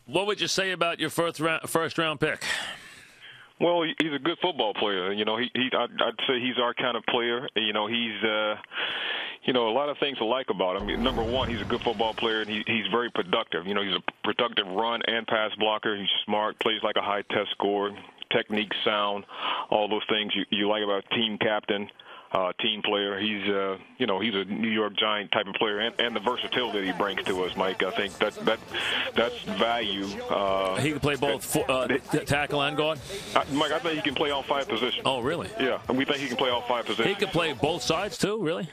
What would you say about your first round pick? Well, he's a good football player. You know, I'd say he's our kind of player. You know, he's a lot of things to like about him. Number one, he's a good football player, and he's very productive. You know, he's a productive run and pass blocker. He's smart, plays like a high test scorer, technique sound, all those things you like about a team captain. Team player. He's he's a New York Giant type of player, and the versatility that he brings to us, Mike. I think that's value. He can play both tackle and guard. Mike, I think he can play all 5 positions. Oh, really? Yeah, and we think he can play all 5 positions. He can play both sides too, really?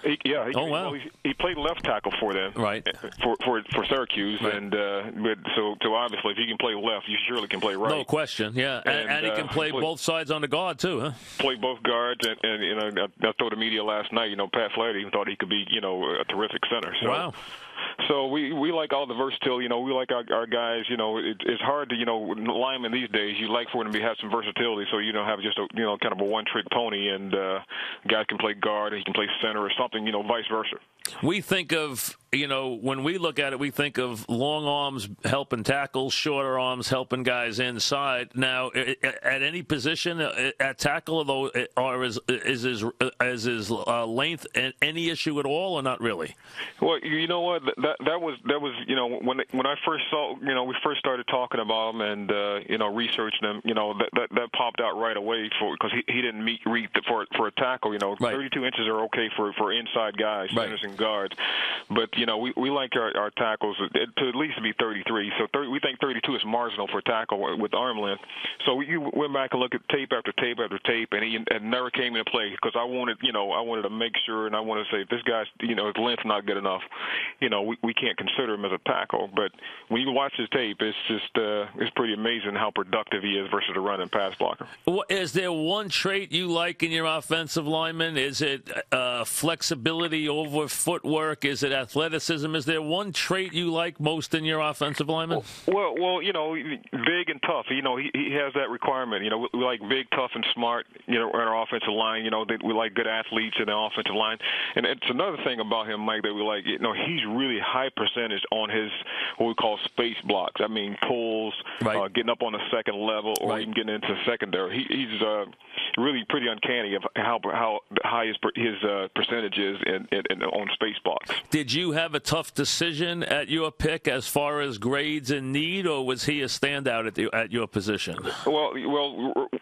Oh, wow. Well, he played left tackle for them, right? For Syracuse, right. And so obviously, if he can play left, you surely can play right. No question. Yeah, and he can play both sides on the guard too, huh? Play both guards, and you know, I told the media last night, you know, Pat Flaherty even thought he could be, you know, a terrific center. So, wow. So we like all the versatility. You know, we like our guys. You know, it's hard to, you know, linemen these days. You like for them to have some versatility, so you don't have just a, you know, kind of a one-trick pony. And guys can play guard, he can play center, or something. You know, vice versa. We think of, you know, when we look at it, we think of long arms helping tackle, shorter arms helping guys inside. Now, at any position at tackle, though, or is his length any issue at all, or not really? Well, you know what, that was you know, when I first saw, you know, we first started talking about him and you know, researching him, you know, that popped out right away because he didn't read for a tackle. You know, right. 32 inches are okay for inside guys, right. centers and guards. But, you know, we like our tackles to at least be 33. So we think 32 is marginal for a tackle with arm length. So we went back and looked at tape after tape after tape, and he never came into play because I wanted to make sure, and I wanted to say, if this guy's, you know, his length's not good enough, you know, we can't consider him as a tackle. But when you watch his tape, it's just it's pretty amazing how productive he is versus a run and pass blocker. Well, is there one trait you like in your offensive lineman? Is it flexibility over footwork? Is it athleticism? Is there one trait you like most in your offensive lineman? Well, you know, big and tough. You know, he has that requirement. You know, we like big, tough, and smart. You know, in our offensive line. You know, we like good athletes in the offensive line. And it's another thing about him, Mike, that we like. You know, he's really high percentage on his what we call space blocks. I mean, pulls, right. Getting up on the second level, or right. even getting into secondary. He's really pretty uncanny of how high his percentage is in on space blocks. Did you have a tough decision at your pick as far as grades and need, or was he a standout at your position? Well,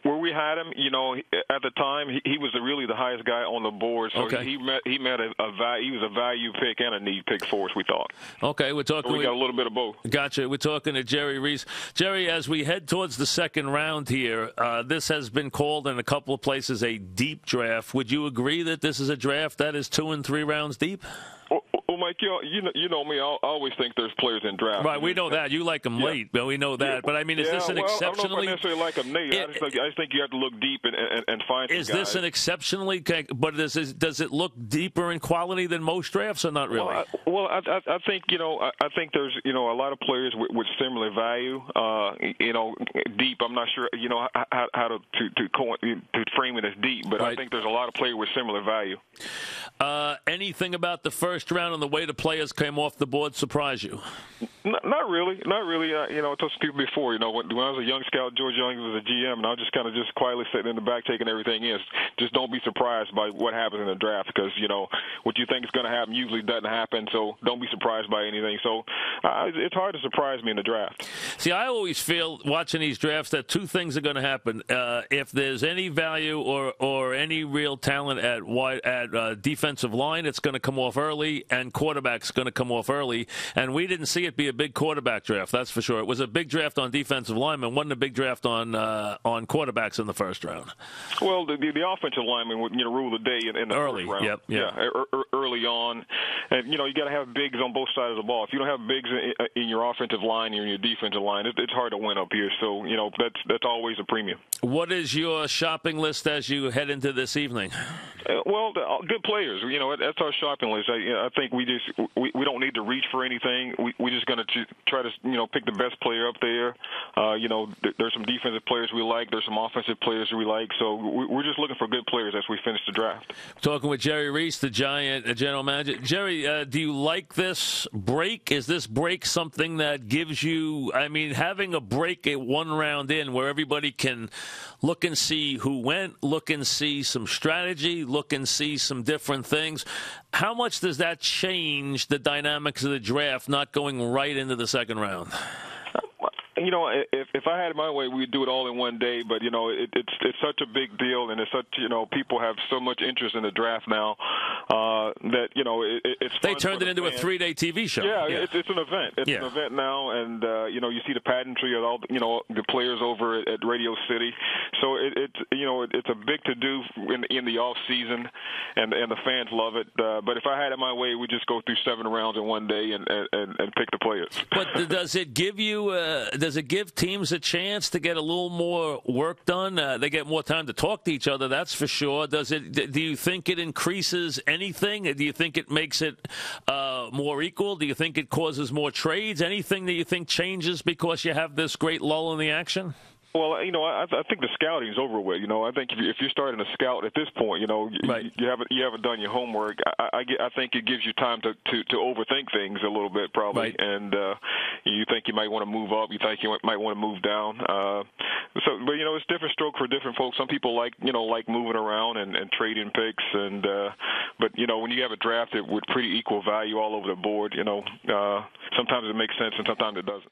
where we had him, you know, at the time he was really the highest guy on the board. So okay. he was a value pick and a need pick for us, we thought. Okay, we're talking. So we got a little bit of both. Gotcha. We're talking to Jerry Reese. Jerry, as we head towards the second round here, this has been called in a couple of places a deep draft. Would you agree that this is a draft that is 2 and 3 rounds deep? Well, Mike, you know me. I always think there's players in draft. Right, we know that. You like them late, but we know that. Yeah. But, I mean, is this an exceptionally... I don't know if I necessarily like them late. I just think you have to look deep and find some guys. Is this an exceptionally... But does it look deeper in quality than most drafts, or not really? Well, I think, you know, I think there's, you know, a lot of players with similar value. You know, deep, I'm not sure, you know, how to frame it as deep, but right. I think there's a lot of players with similar value. Anything about the first round and the way the players came off the board surprise you? Not really. You know, I told some people before, you know, when I was a young scout, George Young was a GM, and I was just quietly sitting in the back taking everything in. Just don't be surprised by what happens in the draft because, you know, what you think is going to happen usually doesn't happen, so don't be surprised by anything. So it's hard to surprise me in the draft. See, I always feel watching these drafts that two things are going to happen. If there's any value or any real talent at defensive line, it's going to come off early, and quarterback's going to come off early. And we didn't see it be a big quarterback draft, that's for sure. It was a big draft on defensive linemen, wasn't a big draft on quarterbacks in the first round. Well, the offensive linemen would, you know, rule the day in the early, first round. Yeah, early on. And, you know, you got to have bigs on both sides of the ball. If you don't have bigs in your offensive line or in your defensive line, it's hard to win up here. So, you know, that's always a premium. What is your shopping list as you head into this evening? Well, good players. You know, that's our shopping list. I think we we don't need to reach for anything. We're just going to try to pick the best player up there. There's some defensive players we like. There's some offensive players we like. So we're just looking for good players as we finish the draft. Talking with Jerry Reese, the Giant general manager. Jerry, do you like this break? Is this break something that gives you, having a break at one round in where everybody can look and see who went, look and see some strategy, look and see some different things. How much does that change the dynamics of the draft, not going right into the second round? If I had it my way, we'd do it all in one day. But it's such a big deal, and it's such people have so much interest in the draft now that it's. They turned it into a 3-day TV show. Yeah. It's an event. It's an event now, and you see the pageantry of all the players over at Radio City. So it's a big to do in the off season, and the fans love it. But if I had it my way, we'd just go through 7 rounds in one day and pick the players. But does it give you? Does it give teams a chance to get a little more work done? They get more time to talk to each other, that's for sure. Do you think it increases anything? Do you think it makes it more equal? Do you think it causes more trades? Anything that you think changes because you have this great lull in the action? Well, I think the scouting is over with. I think if you're starting to scout at this point, right. you haven't done your homework. I think it gives you time to overthink things a little bit, probably, right. And you think you might want to move up, you think you might want to move down. But it's different stroke for different folks. Some people like moving around and trading picks, and but when you have a draft with pretty equal value all over the board, sometimes it makes sense and sometimes it doesn't.